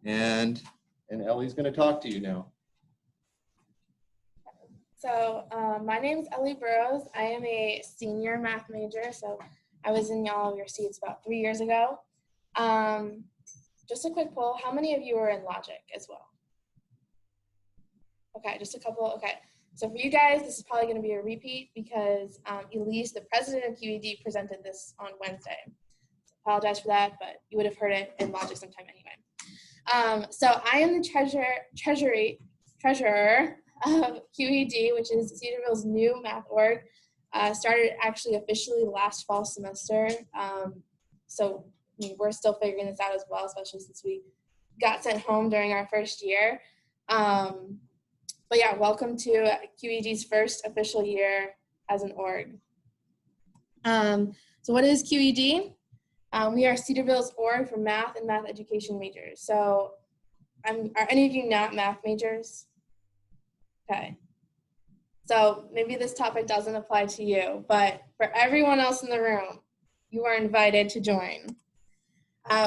And Ellie's going to talk to you now. So my name is Ellie Burrows. I am a senior math major. So I was in all of your seats about 3 years ago. Just a quick poll. How many of you are in logic as well? Okay, just a couple. Okay. So for you guys, this is probably going to be a repeat because Elise, the president of QED, presented this on Wednesday. So apologize for that, but you would have heard it in logic sometime anyway. So I am the treasurer of QED, which is Cedarville's new math org. Started actually officially last fall semester. So I mean, we're still figuring this out as well, especially since we got sent home during our first year. But yeah, welcome to QED's first official year as an org. So what is QED? We are Cedarville's org for math and math education majors. So are any of you not math majors? Okay. So maybe this topic doesn't apply to you, but for everyone else in the room, you are invited to join.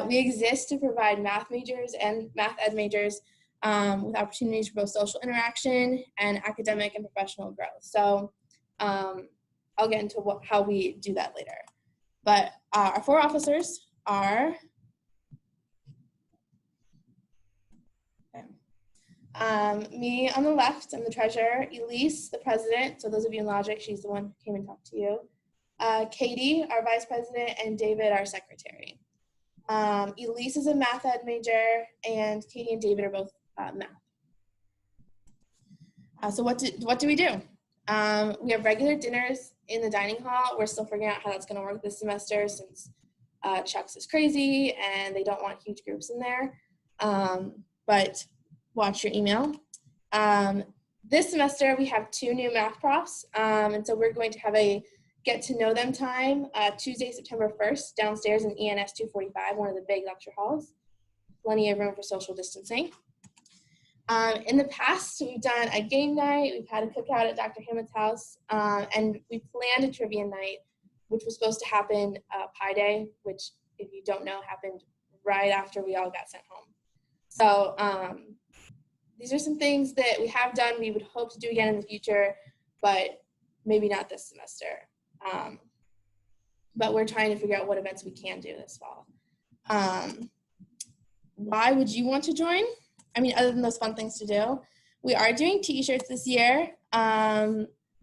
We exist to provide math majors and math ed majors with opportunities for both social interaction and academic and professional growth. So I'll get into how we do that later. But our 4 officers are me on the left, I'm the treasurer, Elise, the president, so those of you in logic, she's the one who came and talked to you, Katie, our vice president, and David, our secretary. Elise is a math ed major, and Katie and David are both math. So what do we do? We have regular dinners in the dining hall. We're still figuring out how that's going to work this semester since Chuck's is crazy and they don't want huge groups in there. But watch your email. This semester we have 2 new math profs, and so we're going to have a get to know them time Tuesday, September 1st, downstairs in ENS 245, one of the big lecture halls. Plenty of room for social distancing. In the past, we've done a game night, we've had a cookout at Dr. Hammett's house, and we planned a trivia night, which was supposed to happen Pi Day, which, if you don't know, happened right after we all got sent home. So these are some things that we have done, we would hope to do again in the future, but maybe not this semester. But we're trying to figure out what events we can do this fall. Why would you want to join? I mean, other than those fun things to do, we are doing t-shirts this year,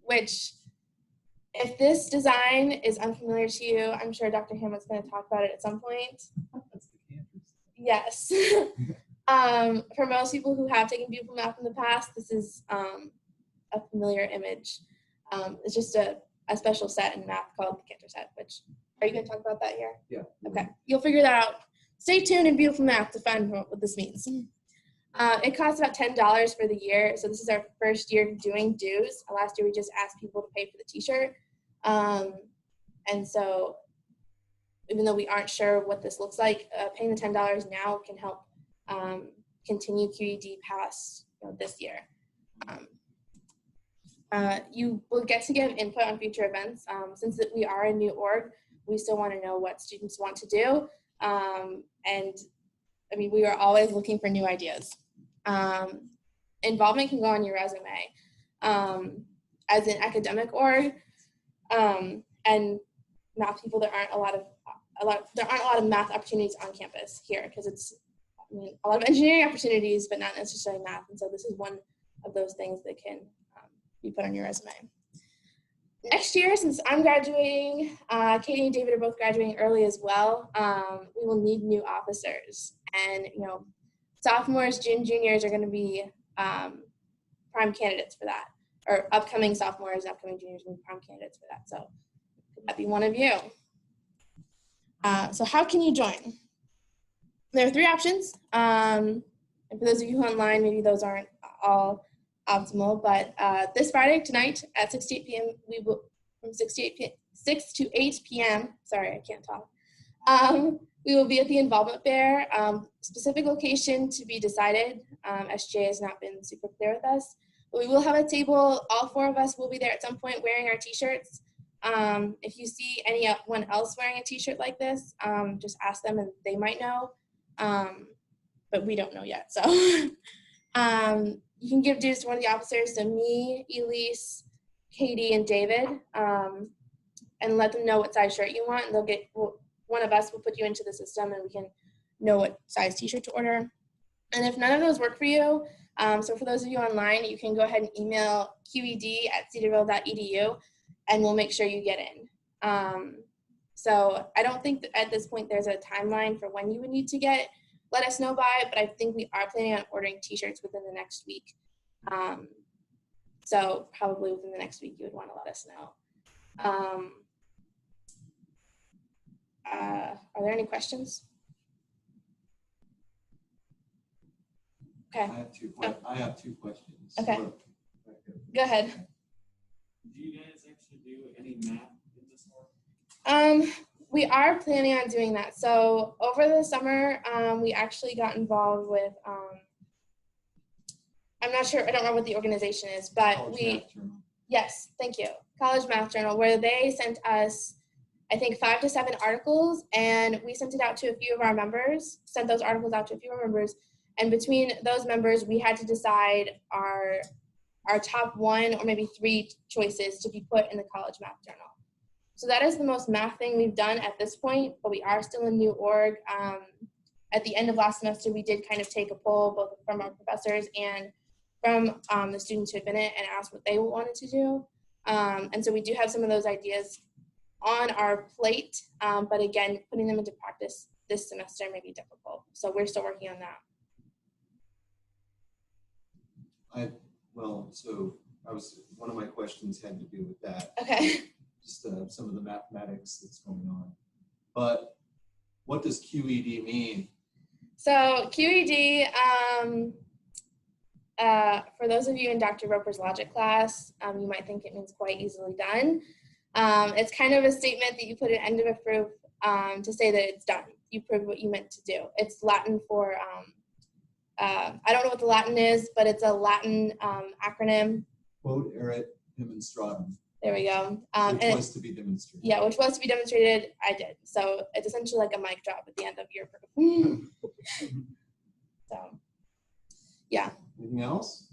which if this design is unfamiliar to you, I'm sure Dr. Hammett's going to talk about it at some point. Yes. For most people who have taken beautiful math in the past, this is a familiar image. It's just a special set in math called the Cantor set, which, are you going to talk about that here? Yeah. Okay, you'll figure that out. Stay tuned in beautiful math to find what this means. It costs about $10 for the year, so this is our first year doing dues. Last year we just asked people to pay for the t-shirt, and so even though we aren't sure what this looks like, paying the $10 now can help continue QED past this year. You will get to give input on future events. Since we are a new org, we still want to know what students want to do. And I mean, we are always looking for new ideas. Involvement can go on your resume as an academic org, and math people. There aren't a lot of math opportunities on campus here because it's a lot of engineering opportunities, but not necessarily math. And so this is one of those things that can be put on your resume. Next year, since I'm graduating, Katie and David are both graduating early as well, we will need new officers. And, sophomores, juniors are going to be prime candidates for that. Or upcoming sophomores, upcoming juniors will be prime candidates for that. So could that be one of you? So how can you join? There are 3 options. And for those of you online, maybe those aren't all optimal, but this Friday, tonight at 6 to 8 p.m., we will, from 6 to 8 p.m., sorry, I can't talk, we will be at the Involvement Fair. Specific location to be decided. SJ has not been super clear with us, but we will have a table. All 4 of us will be there at some point wearing our t-shirts. If you see anyone else wearing a t-shirt like this, just ask them and they might know. but we don't know yet. So you can give dues to one of the officers, so me, Elise, Katie, and David, and let them know what size shirt you want, and they'll get, one of us will put you into the system and we can know what size t-shirt to order. And if none of those work for you, so for those of you online, you can go ahead and email qed@cedarville.edu and we'll make sure you get in. So I don't think that at this point there's a timeline for when you would need to let us know by, but I think we are planning on ordering t-shirts within the next week. So probably within the next week you would want to let us know. Are there any questions? Okay. I have two questions. Okay. Go ahead. Do you guys actually do any math in this one? We are planning on doing that. So over the summer, we actually got involved with, I'm not sure, I don't remember what the organization is, but yes, thank you. College Math Journal, where they sent us, I think 5 to 7 articles, and we sent it out to a few of our members, sent those articles out to a few of our members, and between those members, we had to decide our top 1 or maybe 3 choices to be put in the College Math Journal. So that is the most math thing we've done at this point, but we are still a new org. At the end of last semester, we did kind of take a poll, both from our professors and from the students who had been in it, and asked what they wanted to do. And so we do have some of those ideas on our plate, but again, putting them into practice this semester may be difficult. So we're still working on that. One of my questions had to do with that. Okay. Just some of the mathematics that's going on. But what does QED mean? So QED, for those of you in Dr. Roper's logic class, you might think it means quite easily done. It's kind of a statement that you put at the end of a proof to say that it's done. You proved what you meant to do. It's Latin for, I don't know what the Latin is, but it's a Latin acronym. Quod erat demonstratum. There we go. Which was to be demonstrated. Yeah, which was to be demonstrated, I did. So it's essentially like a mic drop at the end of your proof. So, yeah. Anything else?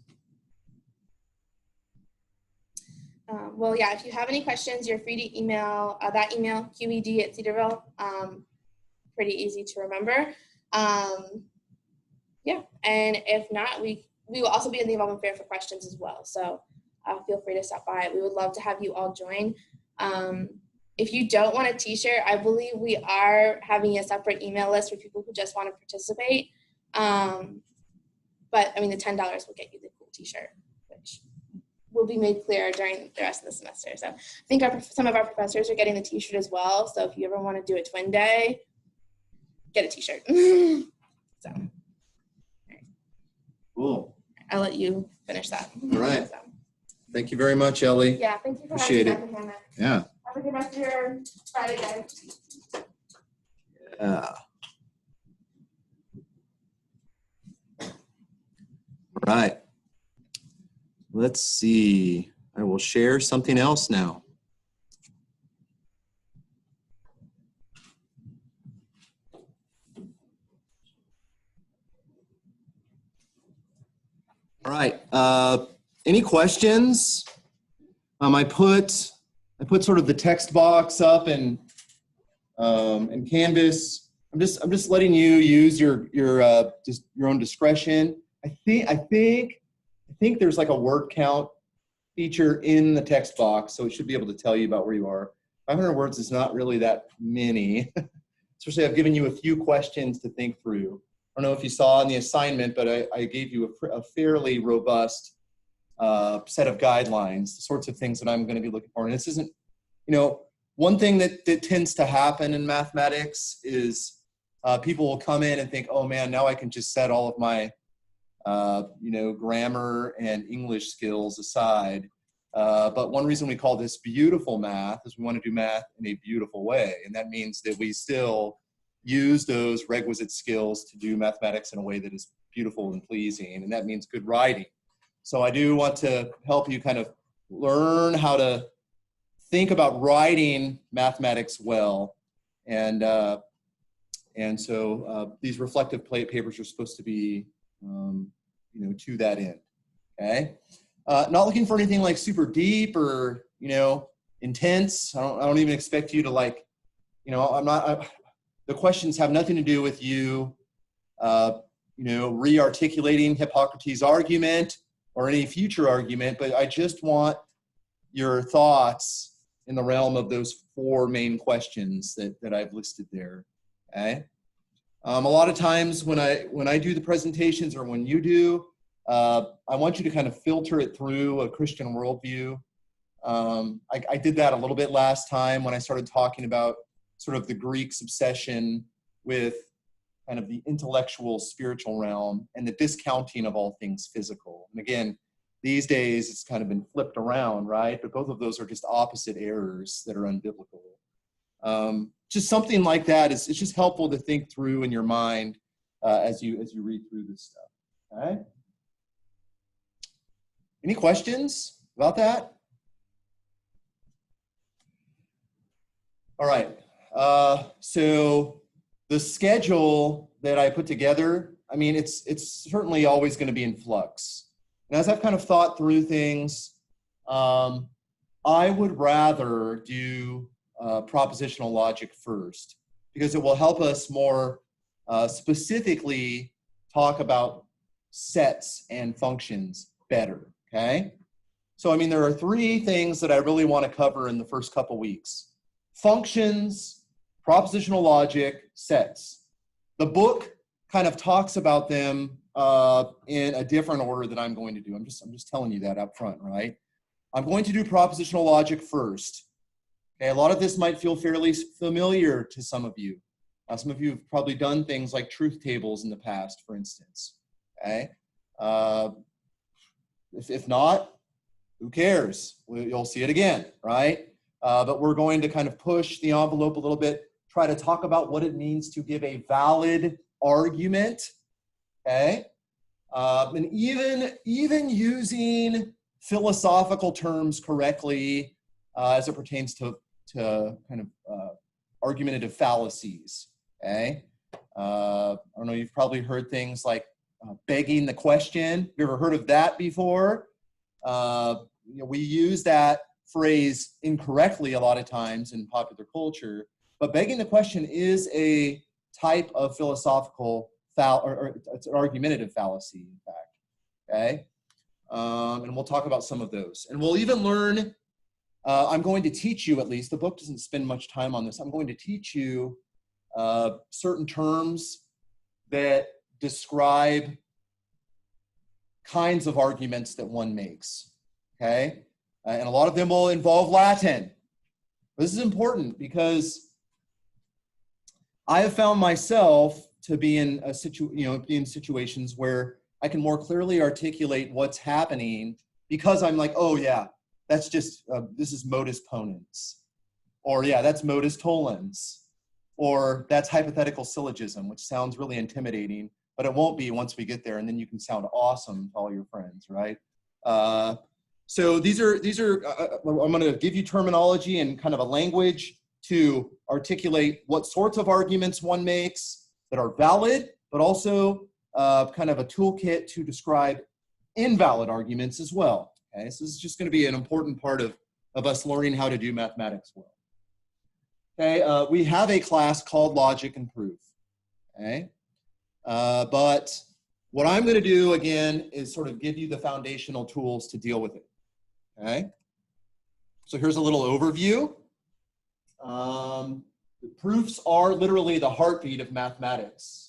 Well, yeah, if you have any questions, you're free to email that email, QED@Cedarville. Pretty easy to remember. Yeah, and if not, we will also be in the involvement fair for questions as well. So feel free to stop by. We would love to have you all join. If you don't want a t-shirt, I believe we are having a separate email list for people who just want to participate. But I mean, the $10 will get you the cool t-shirt, which will be made clear during the rest of the semester. So I think some of our professors are getting the t-shirt as well. So if you ever want to do a twin day, get a t-shirt. So. Cool. I'll let you finish that. All right. So. Thank you very much, Ellie. Yeah, thank you for Appreciate having me, it. Hannah. Yeah. Have a good rest of your Friday, guys. Yeah. All right. Let's see. I will share something else now. All right. Any questions? I put sort of the text box up and Canvas. I'm just letting you use your own discretion. I think there's like a word count feature in the text box, so it should be able to tell you about where you are. 500 words is not really that many. Especially, I've given you a few questions to think through. I don't know if you saw in the assignment, but I gave you a fairly robust set of guidelines, the sorts of things that I'm going to be looking for. And this isn't, one thing that tends to happen in mathematics is people will come in and think, oh man, now I can just set all of my, grammar and English skills aside. But one reason we call this beautiful math is we want to do math in a beautiful way. And that means that we still use those requisite skills to do mathematics in a way that is beautiful and pleasing. And that means good writing. So I do want to help you kind of learn how to think about writing mathematics well. And And so these reflective papers are supposed to be, to that end. Okay. Not looking for anything like super deep or, intense. I don't even expect you to like, the questions have nothing to do with you, re-articulating Hippocrates' argument or any future argument, but I just want your thoughts in the realm of those 4 main questions that I've listed there. Okay. A lot of times when I do the presentations or when you do, I want you to kind of filter it through a Christian worldview. I did that a little bit last time when I started talking about sort of the Greeks' obsession with kind of the intellectual spiritual realm and the discounting of all things physical. And again, these days it's kind of been flipped around, right? But both of those are just opposite errors that are unbiblical. Just something like that it's just helpful to think through in your mind as you read through this stuff. Okay. Any questions about that? All right. So the schedule that I put together, I mean, it's certainly always going to be in flux. And as I've kind of thought through things, I would rather do propositional logic first because it will help us more specifically talk about sets and functions better, okay? So, I mean, there are 3 things that I really want to cover in the first couple weeks. Functions, propositional logic, sets. The book kind of talks about them in a different order that I'm going to do. I'm just telling you that up front, right? I'm going to do propositional logic first. Okay, a lot of this might feel fairly familiar to some of you. Some of you have probably done things like truth tables in the past, for instance. Okay, if not, who cares? You'll see it again, right? But we're going to kind of push the envelope a little bit, try to talk about what it means to give a valid argument, okay? And even using philosophical terms correctly as it pertains to kind of argumentative fallacies, okay? I don't know, you've probably heard things like begging the question. Have you ever heard of that before? We use that phrase incorrectly a lot of times in popular culture, but begging the question is a type of philosophical or it's an argumentative fallacy, in fact, okay? And we'll talk about some of those. And we'll even learn, I'm going to teach you, at least, the book doesn't spend much time on this, I'm going to teach you certain terms that describe kinds of arguments that one makes, okay? And a lot of them will involve Latin. This is important because I have found myself to be in in situations where I can more clearly articulate what's happening because I'm like, oh yeah, that's just this is modus ponens, or yeah, that's modus tollens, or that's hypothetical syllogism, which sounds really intimidating, but it won't be once we get there, and then you can sound awesome to all your friends, right? So these are I'm going to give you terminology and kind of a language to articulate what sorts of arguments one makes that are valid, but also kind of a toolkit to describe invalid arguments as well. Okay, so this is just going to be an important part of us learning how to do mathematics well. Okay, we have a class called Logic and Proof. Okay, but what I'm going to do again is sort of give you the foundational tools to deal with it. Okay, so here's a little overview. The proofs are literally the heartbeat of mathematics.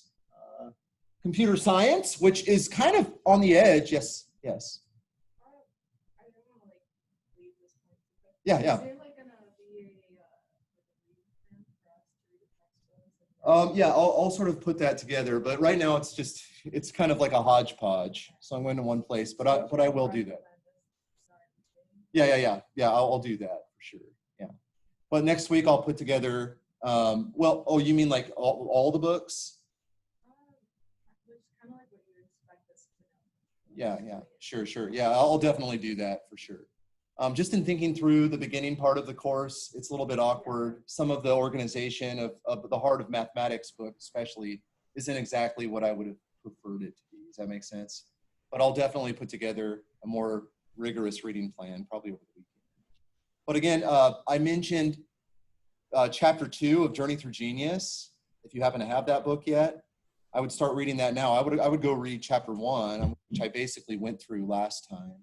Computer science, which is kind of on the edge. Yes, yes. I don't want to leave this point. Yeah. Is there gonna be a for us to read the Yeah, I'll sort of put that together, but right now it's kind of like a hodgepodge. So I'm going to one place, but I will do that. Yeah. I'll do that for sure. Yeah, but next week I'll put together. You mean like all the books? Kind of like what you expect us to know. Yeah, sure. Yeah, I'll definitely do that for sure. Just in thinking through the beginning part of the course, it's a little bit awkward. Some of the organization of the Heart of Mathematics book especially isn't exactly what I would have preferred it to be. Does that make sense? But I'll definitely put together a more rigorous reading plan, probably over the weekend. But again, I mentioned chapter 2 of Journey Through Genius. If you happen to have that book yet, I would start reading that now. I would go read chapter 1, which I basically went through last time.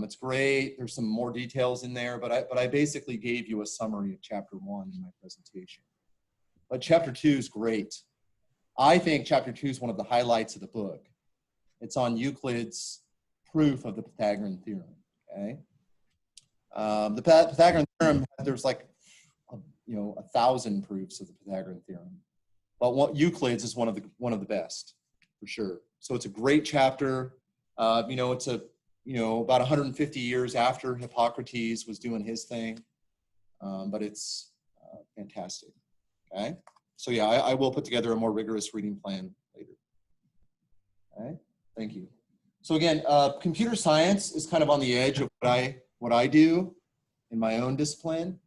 It's great. There's some more details in there, but I basically gave you a summary of chapter 1 in my presentation. But chapter 2 is great. I think chapter 2 is one of the highlights of the book. It's on Euclid's proof of the Pythagorean theorem. Okay, the Pythagorean theorem, there's like 1,000 proofs of the Pythagorean theorem, but Euclid's is one of the best for sure. So it's a great chapter. It's about 150 years after Hippocrates was doing his thing, but it's fantastic. Okay, so yeah, I will put together a more rigorous reading plan later. Okay, thank you. So again, computer science is kind of on the edge of what I do in my own discipline,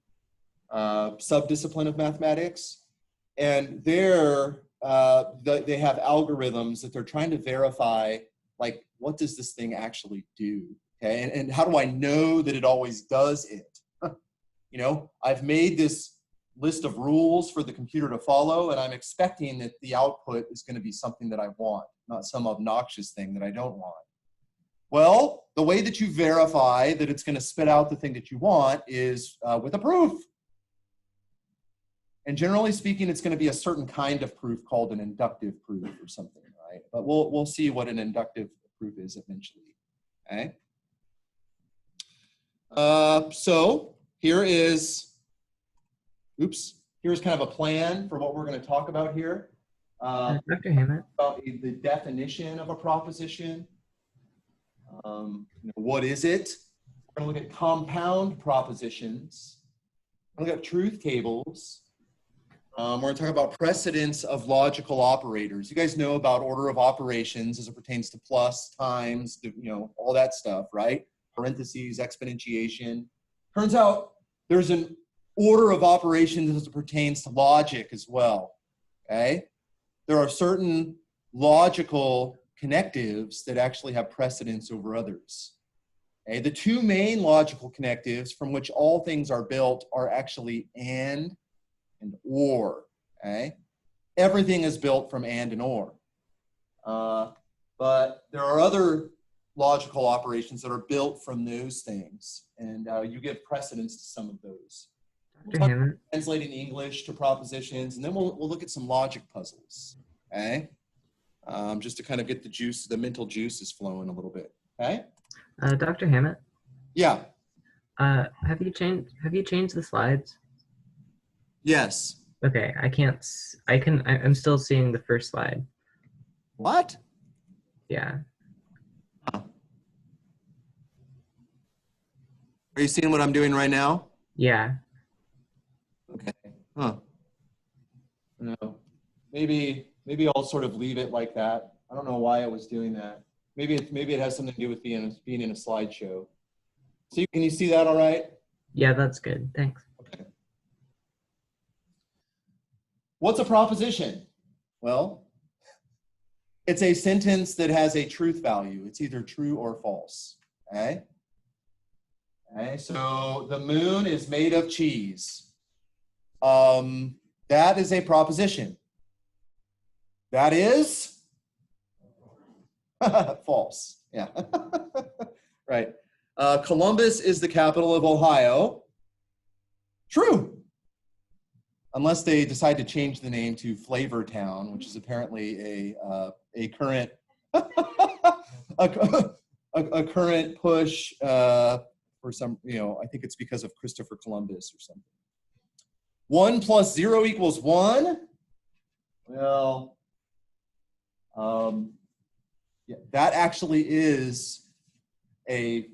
sub-discipline of mathematics, and there they have algorithms that they're trying to verify, like, what does this thing actually do? Okay, and how do I know that it always does it? I've made this list of rules for the computer to follow, and I'm expecting that the output is going to be something that I want, not some obnoxious thing that I don't want. Well, the way that you verify that it's going to spit out the thing that you want is with a proof. And generally speaking, it's going to be a certain kind of proof called an inductive proof or something, right? But we'll see what an inductive proof is eventually. Okay. So here's kind of a plan for what we're going to talk about here. Dr. Hammett. About the definition of a proposition. What is it? We're going to look at compound propositions. We're going to look at truth tables. We're going to talk about precedence of logical operators. You guys know about order of operations as it pertains to plus, times, all that stuff, right? Parentheses, exponentiation. Turns out there's an order of operations as it pertains to logic as well, okay? There are certain logical connectives that actually have precedence over others. Okay? The two main logical connectives from which all things are built are actually and or. Okay? Everything is built from and or. But there are other logical operations that are built from those things, and you give precedence to some of those. Dr. Hammett. Translating English to propositions, and then we'll look at some logic puzzles. Okay? Just to kind of get the mental juices flowing a little bit. Okay? Dr. Hammett. Yeah. Have you changed the slides? Yes. Okay, I'm still seeing the first slide. What? Yeah. Huh. Are you seeing what I'm doing right now? Yeah. Okay. Huh. No. Maybe I'll sort of leave it like that. I don't know why it was doing that. Maybe it has something to do with being in a slideshow. So can you see that all right? Yeah, that's good. Thanks. Okay. What's a proposition? Well, it's a sentence that has a truth value. It's either true or false. Okay? Okay, so the moon is made of cheese. That is a proposition. That is false. Yeah. Right. Columbus is the capital of Ohio. True. Unless they decide to change the name to Flavortown, which is apparently a current a current push for some, I think it's because of Christopher Columbus or something. 1 + 0 = 1. Well, yeah, that actually is a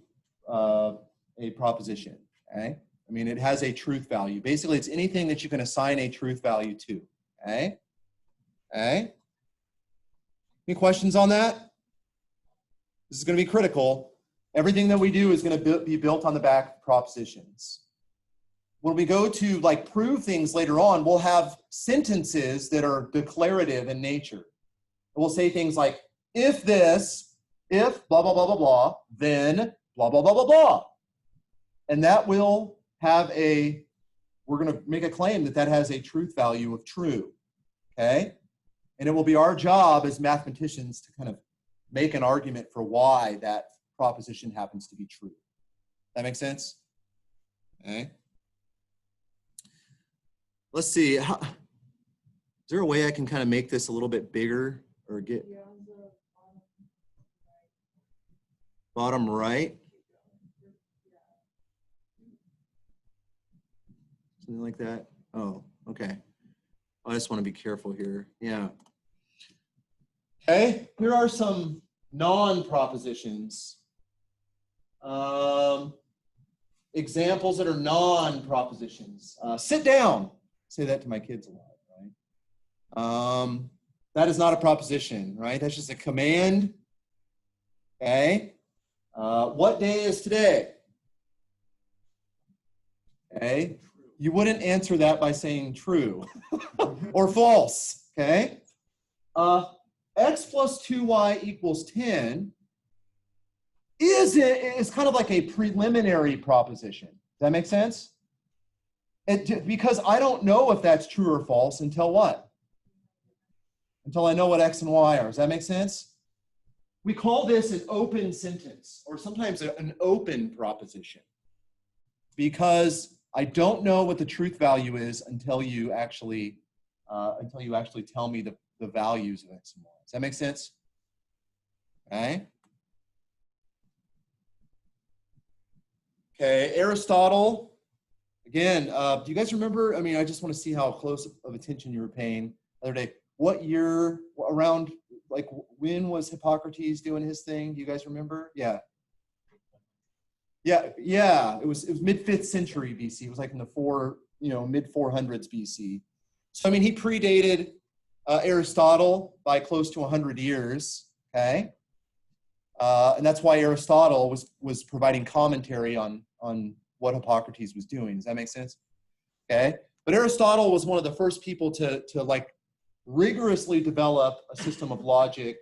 proposition. Okay. I mean, it has a truth value. Basically, it's anything that you can assign a truth value to. Okay? Okay? Any questions on that? This is going to be critical. Everything that we do is going to be built on the back of propositions. When we go to like prove things later on, we'll have sentences that are declarative in nature. We'll say things like, if this, if blah, blah, blah, blah, blah, then blah, blah, blah, blah, blah. And that will have we're going to make a claim that that has a truth value of true, okay? And it will be our job as mathematicians to kind of make an argument for why that proposition happens to be true. That make sense? Okay. Let's see. Is there a way I can kind of make this a little bit bigger or get bottom right? Something like that. Oh, okay. I just want to be careful here. Yeah. Okay. Here are some non-propositions. Examples that are non-propositions. Sit down. Say that to my kids a lot, right? That is not a proposition, right? That's just a command. Okay. What day is today? Okay. You wouldn't answer that by saying true or false. Okay. X plus 2y equals 10 is kind of like a preliminary proposition. Does that make sense? Because I don't know if that's true or false until what? Until I know what X and Y are. Does that make sense? We call this an open sentence, or sometimes an open proposition, because I don't know what the truth value is until you actually tell me the values of X and Y. Does that make sense? Okay. Okay, Aristotle. Again, do you guys remember? I mean, I just want to see how close of attention you were paying the other day. What year around, like, when was Hippocrates doing his thing? Do you guys remember? Yeah. Yeah. It was mid 5th century BC. It was like in the mid 400s BC. So I mean, he predated Aristotle by close to 100 years. Okay. And that's why Aristotle was providing commentary on what Hippocrates was doing. Does that make sense? Okay. But Aristotle was one of the first people to like rigorously develop a system of logic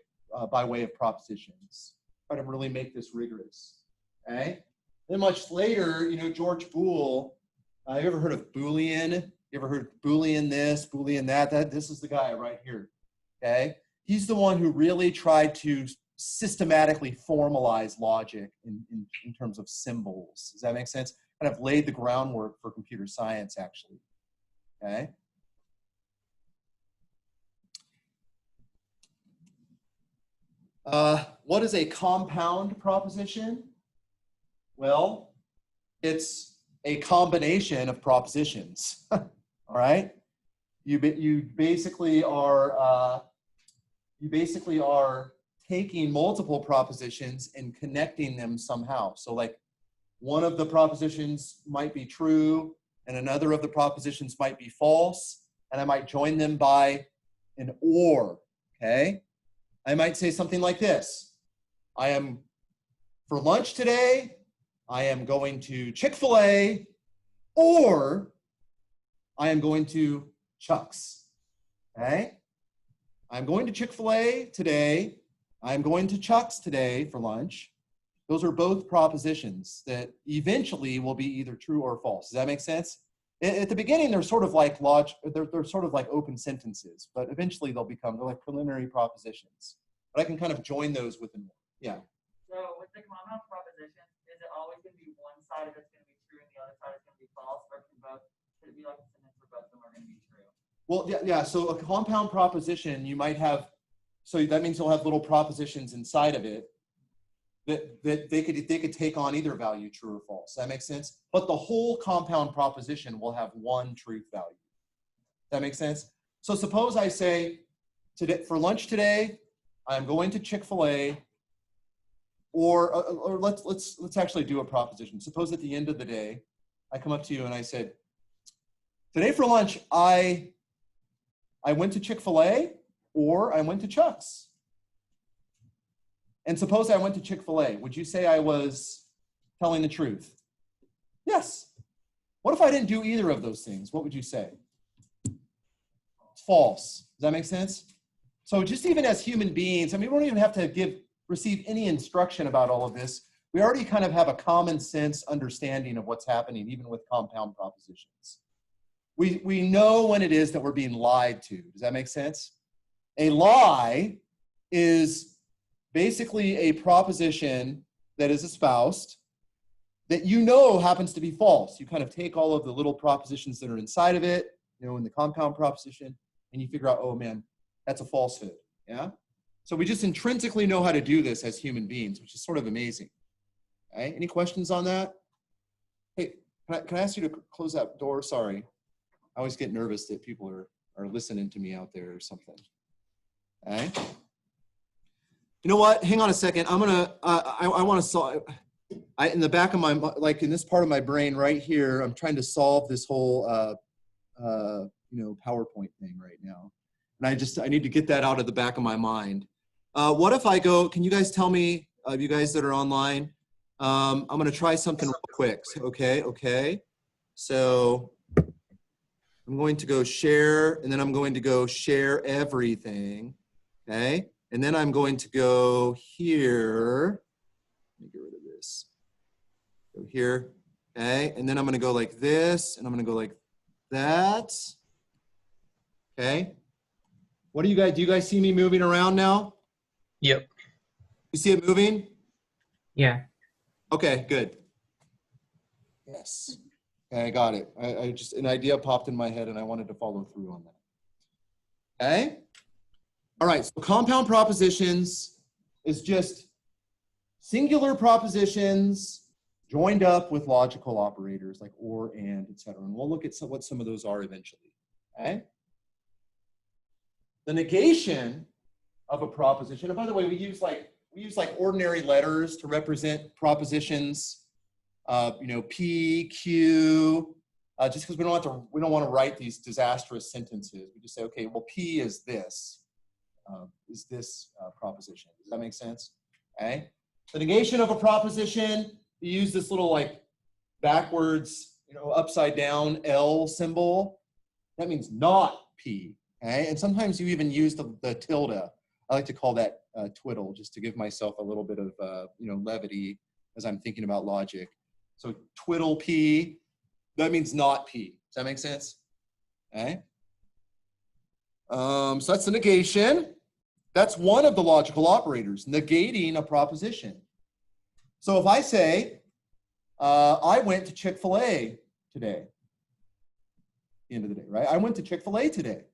by way of propositions. Try to really make this rigorous. Okay. Then much later, George Boole. You ever heard of Boolean? You ever heard Boolean this, Boolean that? This is the guy right here. Okay. He's the one who really tried to systematically formalize logic in terms of symbols. Does that make sense? Kind of laid the groundwork for computer science, actually. Okay. What is a compound proposition? Well, it's a combination of propositions. All right. You basically are taking multiple propositions and connecting them somehow. So like one of the propositions might be true and another of the propositions might be false, and I might join them by an or, okay? I might say something like this. For lunch today, I am going to Chick-fil-A, or I am going to Chuck's, okay? I'm going to Chick-fil-A today. I'm going to Chuck's today for lunch. Those are both propositions that eventually will be either true or false. Does that make sense? At the beginning, they're sort of like they're sort of like open sentences, but eventually they're like preliminary propositions. But I can kind of join those with an yeah. So with the compound proposition, is it always going to be one side of it's going to be true and the other side is going to be false, or should it be like a sentence where both of them are going to be true? Well, yeah. So a compound proposition, you might have. So that means you'll have little propositions inside of it that they could take on either value, true or false. That makes sense? But the whole compound proposition will have one truth value. That makes sense? So suppose I say, today for lunch today, I'm going to Chick-fil-A, or let's actually do a proposition. Suppose at the end of the day, I come up to you and I said, today for lunch, I went to Chick-fil-A, or I went to Chuck's. And suppose I went to Chick-fil-A. Would you say I was telling the truth? Yes. What if I didn't do either of those things? What would you say? It's false. Does that make sense? So just even as human beings, I mean, we don't even have to receive any instruction about all of this. We already kind of have a common sense understanding of what's happening, even with compound propositions. We know when it is that we're being lied to. Does that make sense? A lie is basically a proposition that is espoused that you know happens to be false. You kind of take all of the little propositions that are inside of it, you know, in the compound proposition, and you figure out, oh man, that's a falsehood, yeah? So we just intrinsically know how to do this as human beings, which is sort of amazing. Okay, any questions on that? Hey, can I ask you to close that door? Sorry. I always get nervous that people are listening to me out there or something. Okay. You know what? Hang on a second. I'm gonna. I want to solve. In the back of my, like in this part of my brain right here, I'm trying to solve this whole, PowerPoint thing right now, and I need to get that out of the back of my mind. What if I go? Can you guys tell me, you guys that are online? I'm gonna try something real quick. Okay. So I'm going to go share, and then I'm going to go share everything. Okay. And then I'm going to go here. Let me get rid of this. Go here. Okay. And then I'm going to go like this, and I'm going to go like that. Okay. What do you guys see me moving around now? Yep. You see it moving? Yeah. Okay, good. Yes. Okay, I got it. I just, an idea popped in my head and I wanted to follow through on that. Okay. All right, so compound propositions is just singular propositions joined up with logical operators like or, and, etc. And we'll look at what some of those are eventually. Okay. The negation of a proposition, and by the way, we use like ordinary letters to represent propositions. P, Q, just because we don't want to write these disastrous sentences. We just say, okay, well, P is this proposition. Does that make sense? Okay. The negation of a proposition, you use this little like backwards, upside down L symbol. That means not P. Okay. And sometimes you even use the tilde. I like to call that twiddle, just to give myself a little bit of levity as I'm thinking about logic. So twiddle P, that means not P. Does that make sense? Okay. So that's the negation. That's one of the logical operators, negating a proposition. So if I say, I went to Chick-fil-A today, the end of the day, right? I went to Chick-fil-A today.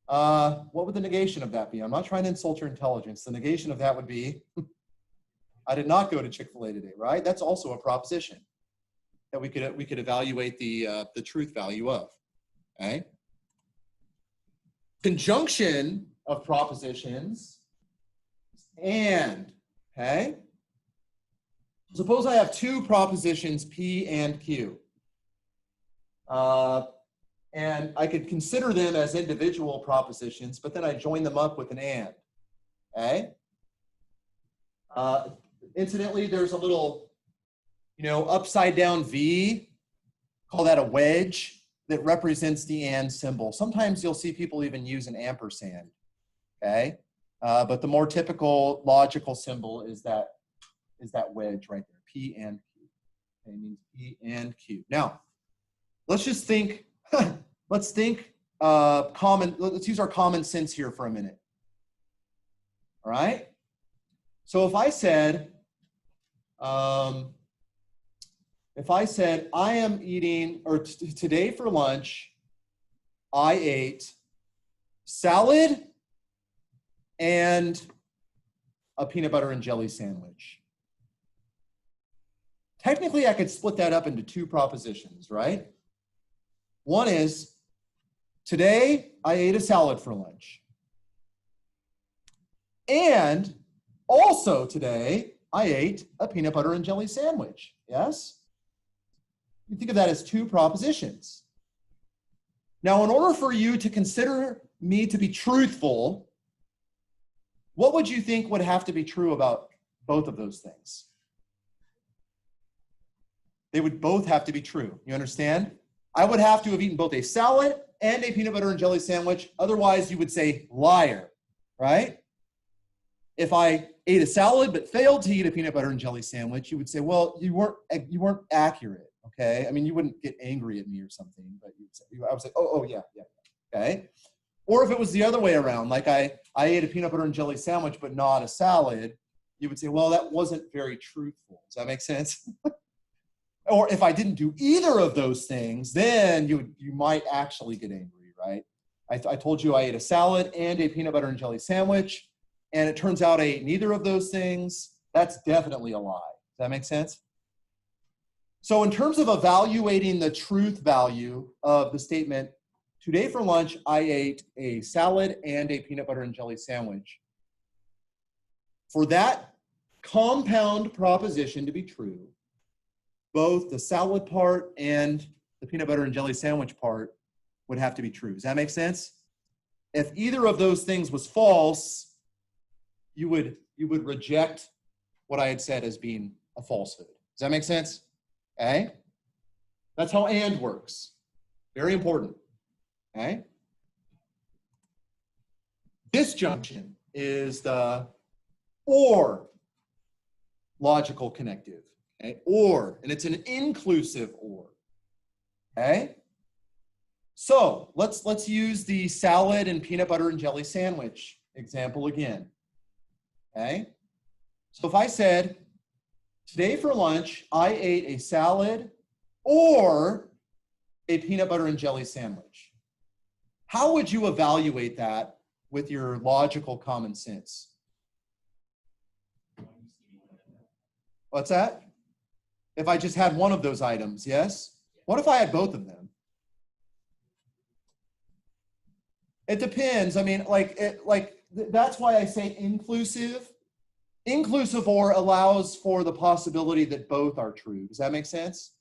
What would the negation of that be? I'm not trying to insult your intelligence. The negation of that would be, I did not go to Chick-fil-A today, right? That's also a proposition that we could evaluate the truth value of. Okay. Conjunction of propositions and. Okay. Suppose I have two propositions P and Q, and I could consider them as individual propositions, but then I join them up with an and. Okay. Incidentally, there's a little, upside down V, call that a wedge, that represents the and symbol. Sometimes you'll see people even use an ampersand, okay? But the more typical logical symbol is that wedge right there, P and Q. Okay, it means P and Q. Now, let's just think, let's use our common sense here for a minute. All right? So if I said, I am eating, or today for lunch, I ate salad and a peanut butter and jelly sandwich. Technically, I could split that up into two propositions, right? One is, today I ate a salad for lunch. And also today, I ate a peanut butter and jelly sandwich, yes? You think of that as two propositions. Now, in order for you to consider me to be truthful, what would you think would have to be true about both of those things? They would both have to be true. You understand? I would have to have eaten both a salad and a peanut butter and jelly sandwich. Otherwise, you would say liar, right? If I ate a salad but failed to eat a peanut butter and jelly sandwich, you would say, well, you weren't accurate, okay? I mean, you wouldn't get angry at me or something, but I would say, oh, yeah, okay? Or if it was the other way around, like I ate a peanut butter and jelly sandwich but not a salad, you would say, well, that wasn't very truthful. Does that make sense? Or if I didn't do either of those things, then you might actually get angry, right? I told you I ate a salad and a peanut butter and jelly sandwich, and it turns out I ate neither of those things. That's definitely a lie. Does that make sense? So in terms of evaluating the truth value of the statement, today for lunch, I ate a salad and a peanut butter and jelly sandwich. For that compound proposition to be true, both the salad part and the peanut butter and jelly sandwich part would have to be true. Does that make sense? If either of those things was false, you would reject what I had said as being a falsehood. Does that make sense? Okay? That's how and works. Very important. Okay? Disjunction is the or logical connective. Okay? Or, and it's an inclusive or. Okay? So let's use the salad and peanut butter and jelly sandwich example again. Okay? So if I said, today for lunch, I ate a salad or a peanut butter and jelly sandwich. How would you evaluate that with your logical common sense? What's that? If I just had one of those items, yes? What if I had both of them? It depends. I mean, that's why I say inclusive. Inclusive or allows for the possibility that both are true. Does that make sense?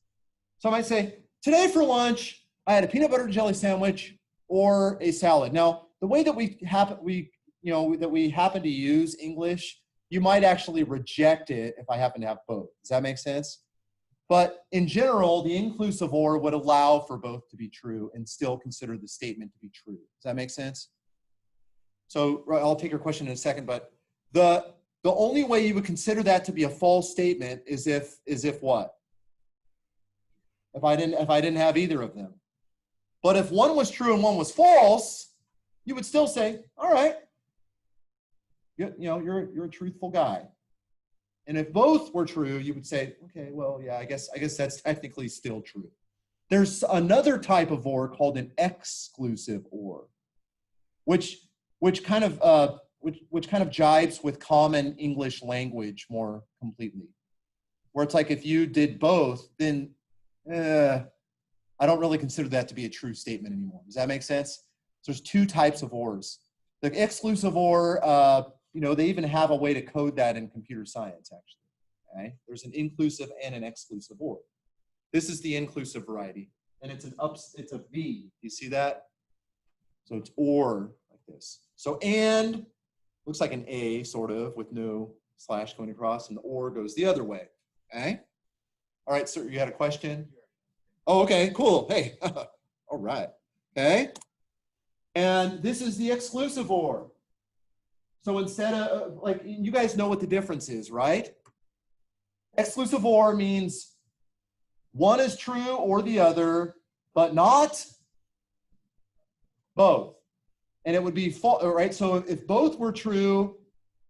So I might say, today for lunch, I had a peanut butter and jelly sandwich or a salad. Now, the way that we happen to use English, you might actually reject it if I happen to have both. Does that make sense? But in general, the inclusive or would allow for both to be true and still consider the statement to be true. Does that make sense? So I'll take your question in a second, but the only way you would consider that to be a false statement is if what? If I didn't have either of them. But if one was true and one was false, you would still say, all right, you're a truthful guy. And if both were true, you would say, okay, well, yeah, I guess that's technically still true. There's another type of or called an exclusive or, which kind of jibes with common English language more completely. Where it's like if you did both, then I don't really consider that to be a true statement anymore. Does that make sense? So there's two types of ors. The exclusive or, they even have a way to code that in computer science, actually. Okay? There's an inclusive and an exclusive or. This is the inclusive variety, and it's a V. You see that? So it's or like this. So and looks like an A sort of with no slash going across, and the or goes the other way. Okay? All right, sir, you had a question? Oh, okay, cool. Hey, all right. Okay? And this is the exclusive or. So instead of, you guys know what the difference is, right? Exclusive or means one is true or the other, but not both. And it would be false, right? So if both were true,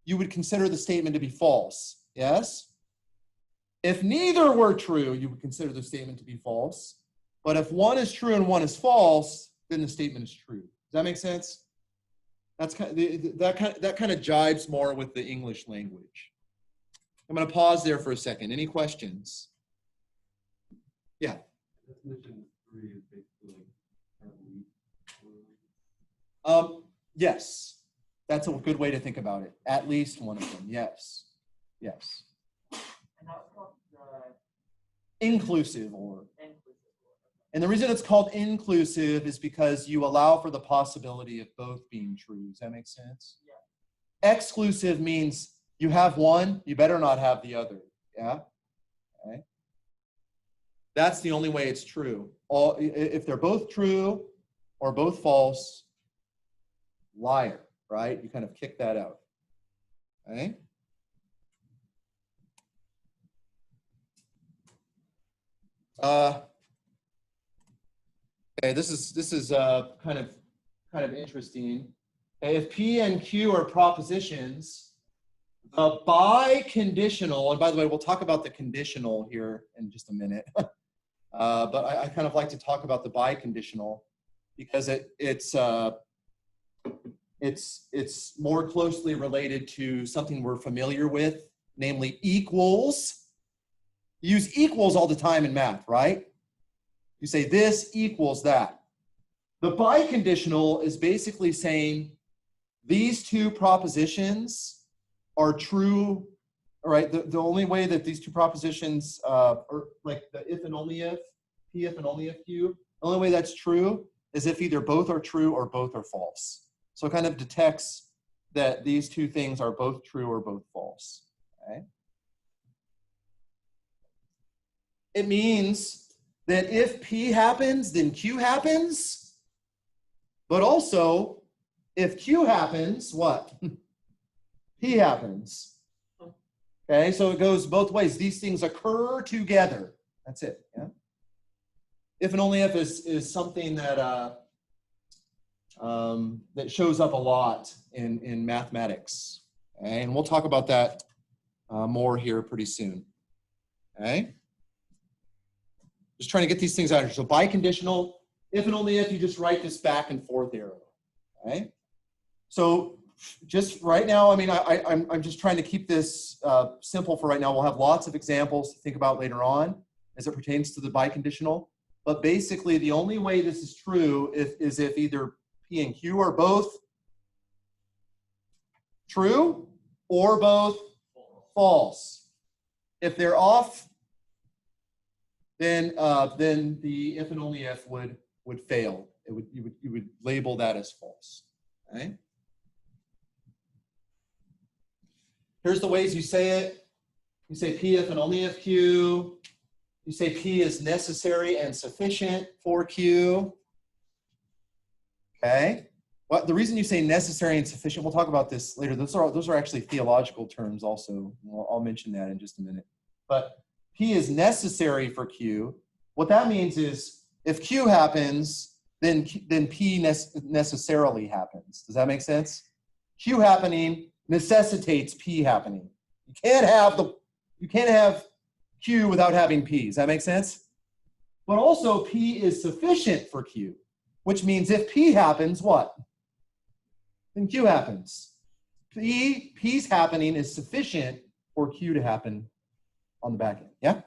you would consider the statement to be false, yes? If neither were true, you would consider the statement to be false. But if one is true and one is false, then the statement is true. Does that make sense? That's that kind of jibes more with the English language. I'm going to pause there for a second. Any questions? Yeah. Definition 3 is basically Yes, that's a good way to think about it. At least one of them. Yes. Yes. And that's called Inclusive or. inclusive. And the reason it's called inclusive is because you allow for the possibility of both being true. Does that make sense? Yeah. exclusive means you have one, you better not have the other. Yeah? Okay. That's the only way it's true. If they're both true or both false, liar, right? You kind of kick that out. Okay? Okay, this is kind of interesting. Okay, if P and Q are propositions, the biconditional, and by the way, we'll talk about the conditional here in just a minute. But I kind of like to talk about the biconditional because it's more closely related to something we're familiar with, namely equals. You use equals all the time in math, right? You say this equals that. The biconditional is basically saying these two propositions are true. All right, the only way that these two propositions are like the if and only if, P if and only if Q, the only way that's true is if either both are true or both are false. So it kind of detects that these two things are both true or both false. Okay? It means that if P happens, then Q happens. But also, if Q happens, what? P happens. Okay, so it goes both ways. These things occur together. That's it. Yeah. If and only if is something that that shows up a lot in mathematics. Okay? And we'll talk about that more here pretty soon. Okay. Just trying to get these things out here. So biconditional, if and only if, you just write this back and forth arrow. Okay. So just right now, I mean, I'm just trying to keep this simple for right now. We'll have lots of examples to think about later on as it pertains to the biconditional. But basically, the only way this is true is if either P and Q are both true or both false. If they're off, then the if and only if would fail. You would label that as false. Okay. Here's the ways you say it. You say P if and only if Q. You say P is necessary and sufficient for Q. Okay. Well, the reason you say necessary and sufficient, we'll talk about this later. Those are actually theological terms also. I'll mention that in just a minute. But P is necessary for Q. What that means is if Q happens, then P necessarily happens. Does that make sense? Q happening necessitates P happening. You can't have Q without having P. Does that make sense? But also P is sufficient for Q, which means if P happens, what? Then Q happens. P's happening is sufficient for Q to happen on the back end. Yeah?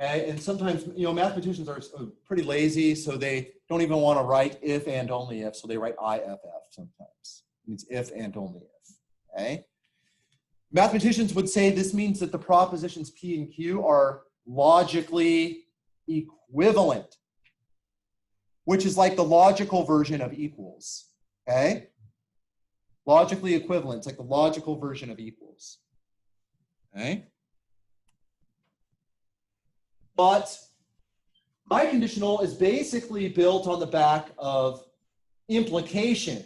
Okay, and sometimes, mathematicians are pretty lazy, so they don't even want to write if and only if, so they write IFF sometimes. It means if and only if. Okay? Mathematicians would say this means that the propositions P and Q are logically equivalent, which is like the logical version of equals. Okay? Logically equivalent. It's like the logical version of equals. Okay? But biconditional is basically built on the back of implication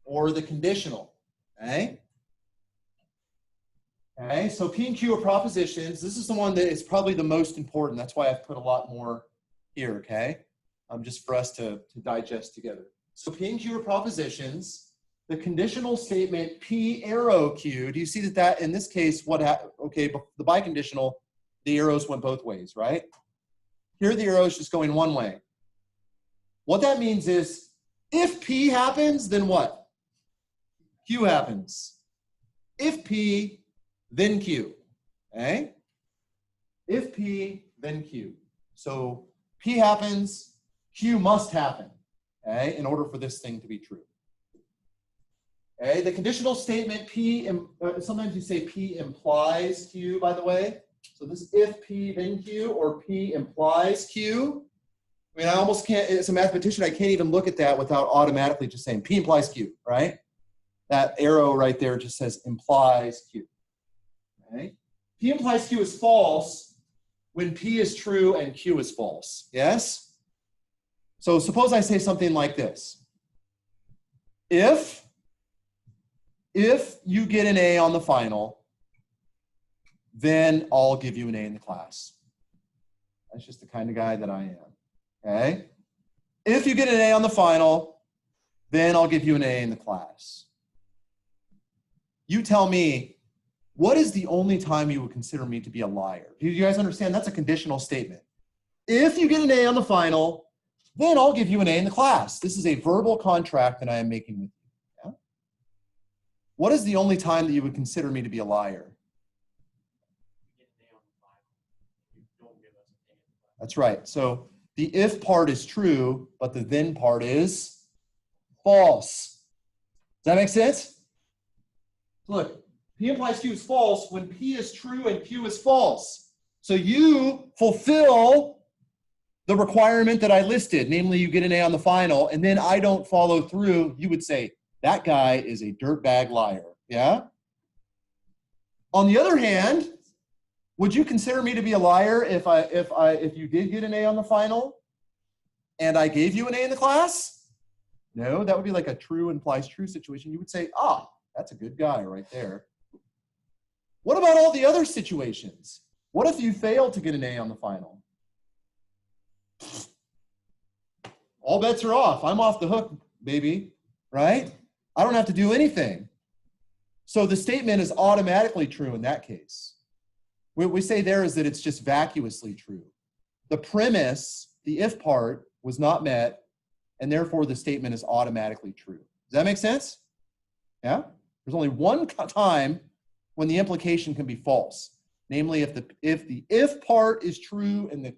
or the conditional. Okay? Okay, so P and Q are propositions. This is the one that is probably the most important. That's why I've put a lot more here, okay? Just for us to digest together. So P and Q are propositions. The conditional statement P arrow Q, do you see that in this case, okay, the biconditional, the arrows went both ways, right? Here the arrow is just going one way. What that means is if P happens, then what? Q happens. If P, then Q, okay? If P, then Q. So P happens, Q must happen, okay, in order for this thing to be true. Okay, the conditional statement P, sometimes you say P implies Q, by the way. So this is if P, then Q, or P implies Q. I mean, I almost can't, as a mathematician, I can't even look at that without automatically just saying P implies Q, right? that arrow right there just says implies Q. Okay? P implies Q is false when P is true and Q is false. Yes? So suppose I say something like this. If you get an A on the final, then I'll give you an A in the class. That's just the kind of guy that I am. Okay? If you get an A on the final, then I'll give you an A in the class. You tell me, what is the only time you would consider me to be a liar? Do you guys understand? That's a conditional statement. If you get an A on the final, then I'll give you an A in the class. This is a verbal contract that I am making with you. Yeah? What is the only time that you would consider me to be a liar? That's right. So the if part is true, but the then part is false. Does that make sense? Look, P implies Q is false when P is true and Q is false. So you fulfill the requirement that I listed, namely you get an A on the final, and then I don't follow through. You would say, that guy is a dirtbag liar. Yeah? On the other hand, would you consider me to be a liar if you did get an A on the final and I gave you an A in the class? No, that would be like a true implies true situation. You would say, ah, that's a good guy right there. What about all the other situations? What if you failed to get an A on the final? All bets are off. I'm off the hook, baby, right? I don't have to do anything. So the statement is automatically true in that case. What we say there is that it's just vacuously true. The premise, the if part, was not met, and therefore the statement is automatically true. Does that make sense? Yeah? There's only one time when the implication can be false. Namely, if the if part is true and the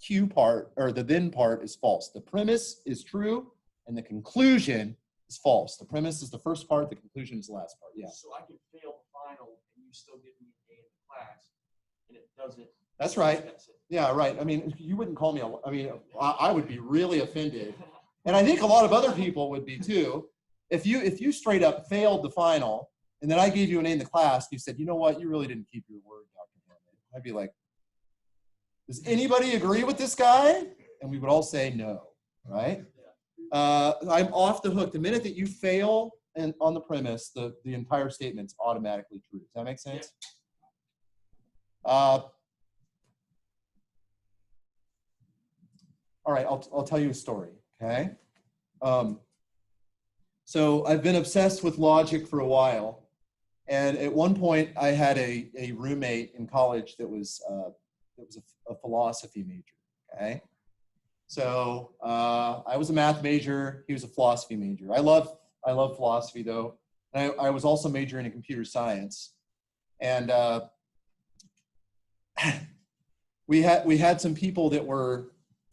Q part, or the then part, is false. The premise is true and the conclusion is false. The premise is the first part, the conclusion is the last part. Yeah. So I can fail the final and you still give me an A in the class, and it doesn't. That's right. Yeah, right. I mean, you wouldn't call me I would be really offended. And I think a lot of other people would be too. If you straight up failed the final and then I gave you an A in the class, and you said, you know what, you really didn't keep your word, Dr. Hammond. I'd be like, does anybody agree with this guy? And we would all say no, right? I'm off the hook. The minute that you fail and on the premise, the entire statement's automatically true. Does that make sense? All right, I'll tell you a story, okay? So I've been obsessed with logic for a while. And at one point I had a roommate in college that was a philosophy major, okay? So I was a math major, he was a philosophy major. I love philosophy though. And I was also majoring in computer science. And we had some people that were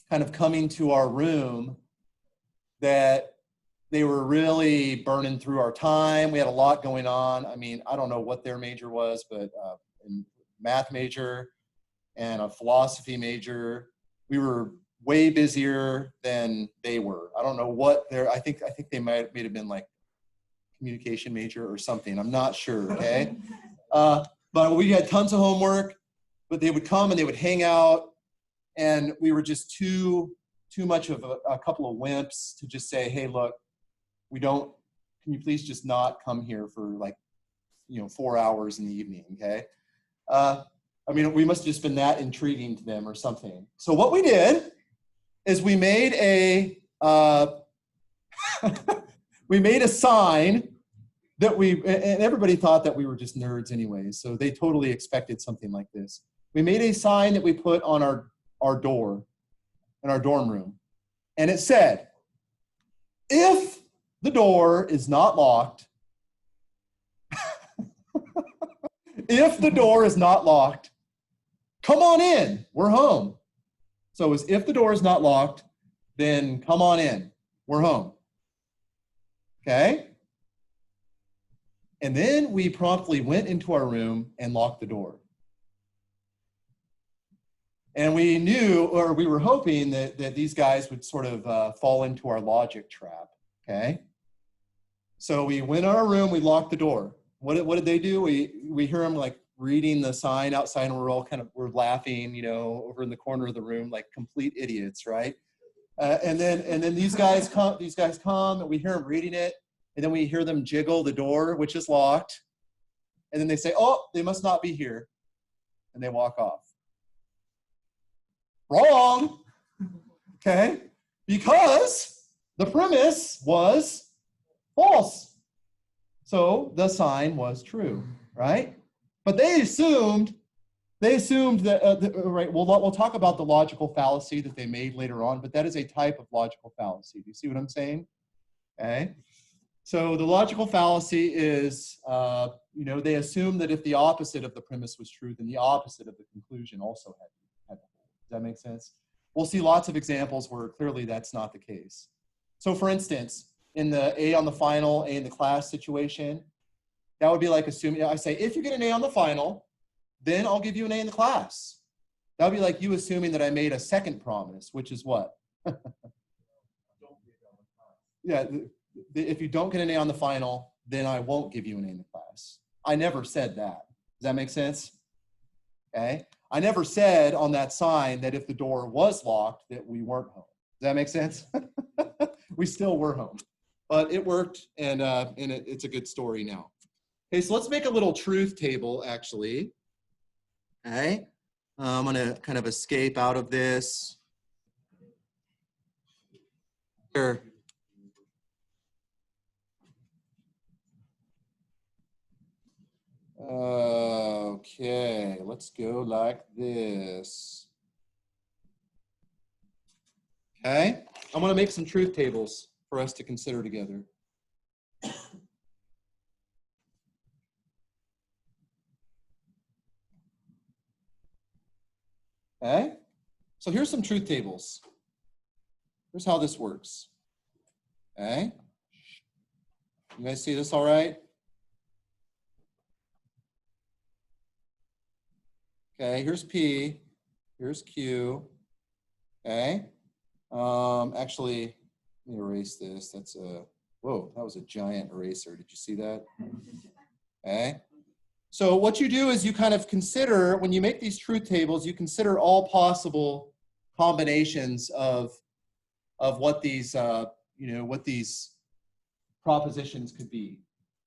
kind of coming to our room that they were really burning through our time. We had a lot going on. I mean, I don't know what their major was, but a math major and a philosophy major, we were way busier than they were. I don't know what I think they might have been like communication major or something. I'm not sure, okay? But we had tons of homework, but they would come and they would hang out, and we were just too much of a couple of wimps to just say, hey, look, can you please just not come here for like, 4 hours in the evening, okay? I mean, we must have just been that intriguing to them or something. So what we did is we made a sign that and everybody thought that we were just nerds anyway, so they totally expected something like this. We made a sign that we put on our door in our dorm room, and it said, if the door is not locked, if the door is not locked, come on in, we're home. So it was, if the door is not locked, then come on in, we're home. Okay? And then we promptly went into our room and locked the door. And we knew, or we were hoping that these guys would sort of fall into our logic trap, okay? So we went in our room, we locked the door. What did they do? We hear them like reading the sign outside, and we're laughing, over in the corner of the room like complete idiots, right? And then these guys come, and we hear them reading it, and then we hear them jiggle the door, which is locked. And then they say, "Oh, they must not be here." And they walk off. Wrong. Okay? Because the premise was false. So the sign was true, right? But they assumed that, right, we'll talk about the logical fallacy that they made later on, but that is a type of logical fallacy. Do you see what I'm saying? Okay. So the logical fallacy is, they assume that if the opposite of the premise was true, then the opposite of the conclusion also had to hold. Does that make sense? We'll see lots of examples where clearly that's not the case. So for instance, in the A on the final, A in the class situation, that would be like assuming, I say, if you get an A on the final, then I'll give you an A in the class. That would be like you assuming that I made a second promise, which is what? Yeah, if you don't get an A on the final, then I won't give you an A in the class. I never said that. Does that make sense? Okay. I never said on that sign that if the door was locked that we weren't home. Does that make sense? We still were home, but it worked, and it's a good story now. Okay, so let's make a little truth table actually. Okay, I'm going to kind of escape out of this. Here. Okay, let's go like this. Okay, I'm going to make some truth tables for us to consider together. Okay, so here's some truth tables. Here's how this works. Okay, you guys see this all right? Okay, here's P, here's Q. Okay, actually, let me erase this. That's whoa, that was a giant eraser. Did you see that? Okay. So what you do is you kind of consider, when you make these truth tables, you consider all possible combinations of what these, what these propositions could be.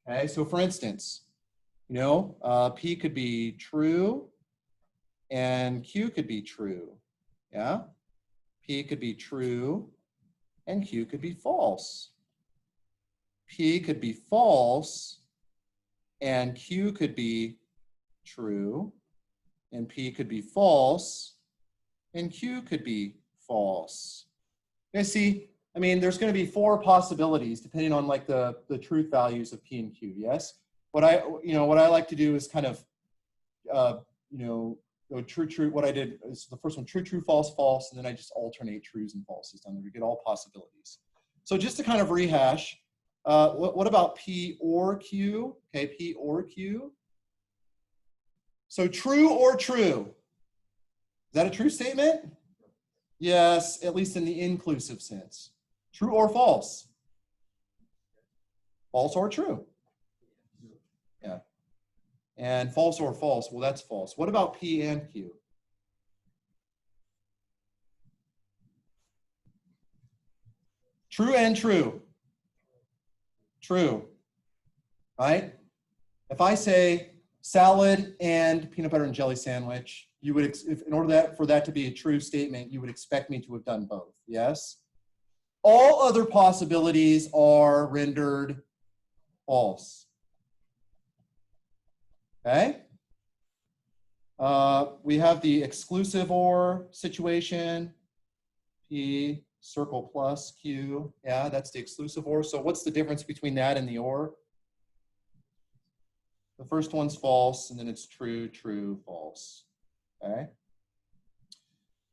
Okay, so for instance, P could be true and Q could be true. Yeah, P could be true and Q could be false. P could be false and Q could be true, and P could be false, and Q could be false. You guys see, I mean, there's going to be 4 possibilities depending on like the truth values of P and Q, yes? What I like to do is kind of, go true, what I did is the first one, true, false, false, and then I just alternate trues and falses down there to get all possibilities. So just to kind of rehash, what about P or Q? Okay, P or Q. So true or true. Is that a true statement? Yes, at least in the inclusive sense. True or false? False or true? Yeah. And false or false, well, that's false. What about P and Q? True and true. True, right? If I say salad and peanut butter and jelly sandwich, you would, in order for that to be a true statement, you would expect me to have done both, yes? All other possibilities are rendered false. Okay? We have the exclusive or situation, P circle plus Q. Yeah, that's the exclusive or. So what's the difference between that and the or? The first one's false, and then it's true, true, false. Okay.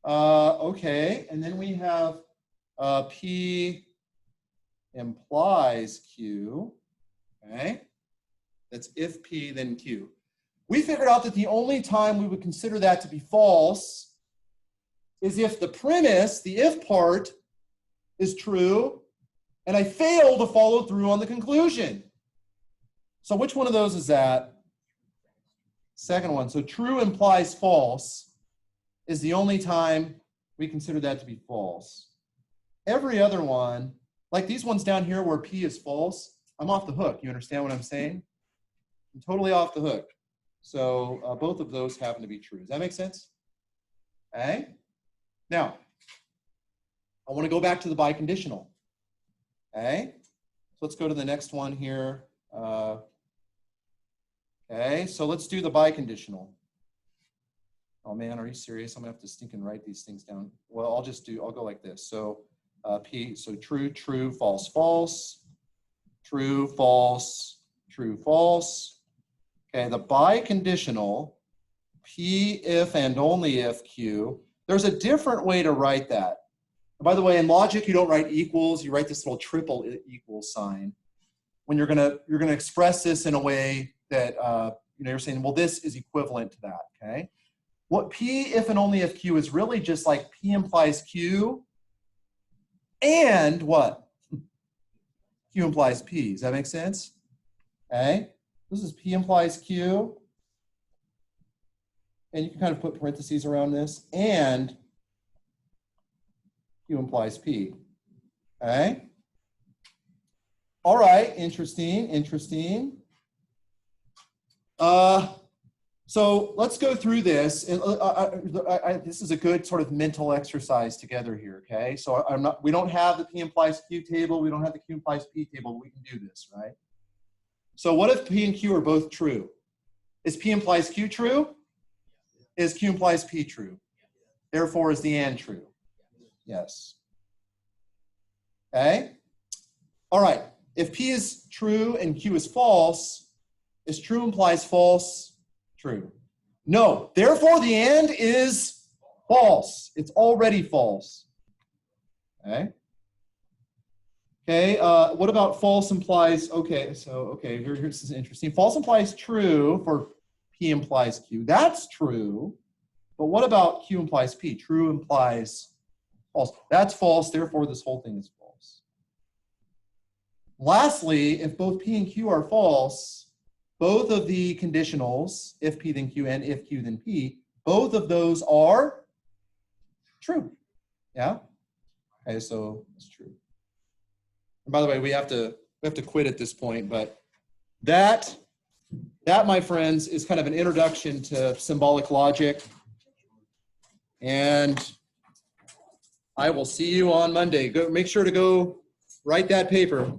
Okay, and then we have P implies Q. Okay. That's if P, then Q. We figured out that the only time we would consider that to be false is if the premise, the if part, is true, and I fail to follow through on the conclusion. So which one of those is that? Second one. So true implies false is the only time we consider that to be false. Every other one, like these ones down here where P is false, I'm off the hook. You understand what I'm saying? I'm totally off the hook. So both of those happen to be true. Does that make sense? Okay. Now, I want to go back to the biconditional. Okay. So let's go to the next one here. Okay, so let's do the biconditional. Oh man, are you serious? I'm gonna have to stink and write these things down. Well, I'll go like this. So P, so true, true, false, false, true, false, true, false. Okay, the biconditional, P if and only if Q. There's a different way to write that. And by the way, in logic, you don't write equals, you write this little triple equals sign. When you're gonna express this in a way that you're saying, well, this is equivalent to that, okay? What P if and only if Q is really just like P implies Q and what? Q implies P. Does that make sense? Okay, this is P implies Q. And you can kind of put parentheses around this, and Q implies P. Okay? All right, interesting, interesting. So let's go through this. And this is a good sort of mental exercise together here, okay? So we don't have the P implies Q table, we don't have the Q implies P table, but we can do this, right? So what if P and Q are both true? Is P implies Q true? Is Q implies P true? Therefore, is the and true? Yes. Okay? All right. If P is true and Q is false, is true implies false true? No. Therefore, the and is false. It's already false. Okay? Okay, what about false implies, okay, here's this is interesting. False implies true for P implies Q. That's true. But what about Q implies P? True implies false. That's false, therefore this whole thing is false. Lastly, if both P and Q are false, both of the conditionals, if P then Q and if Q then P, both of those are true. Yeah? Okay, so it's true. And by the way, we have to quit at this point, but that, my friends, is kind of an introduction to symbolic logic. And I will see you on Monday. Go, make sure to go write that paper.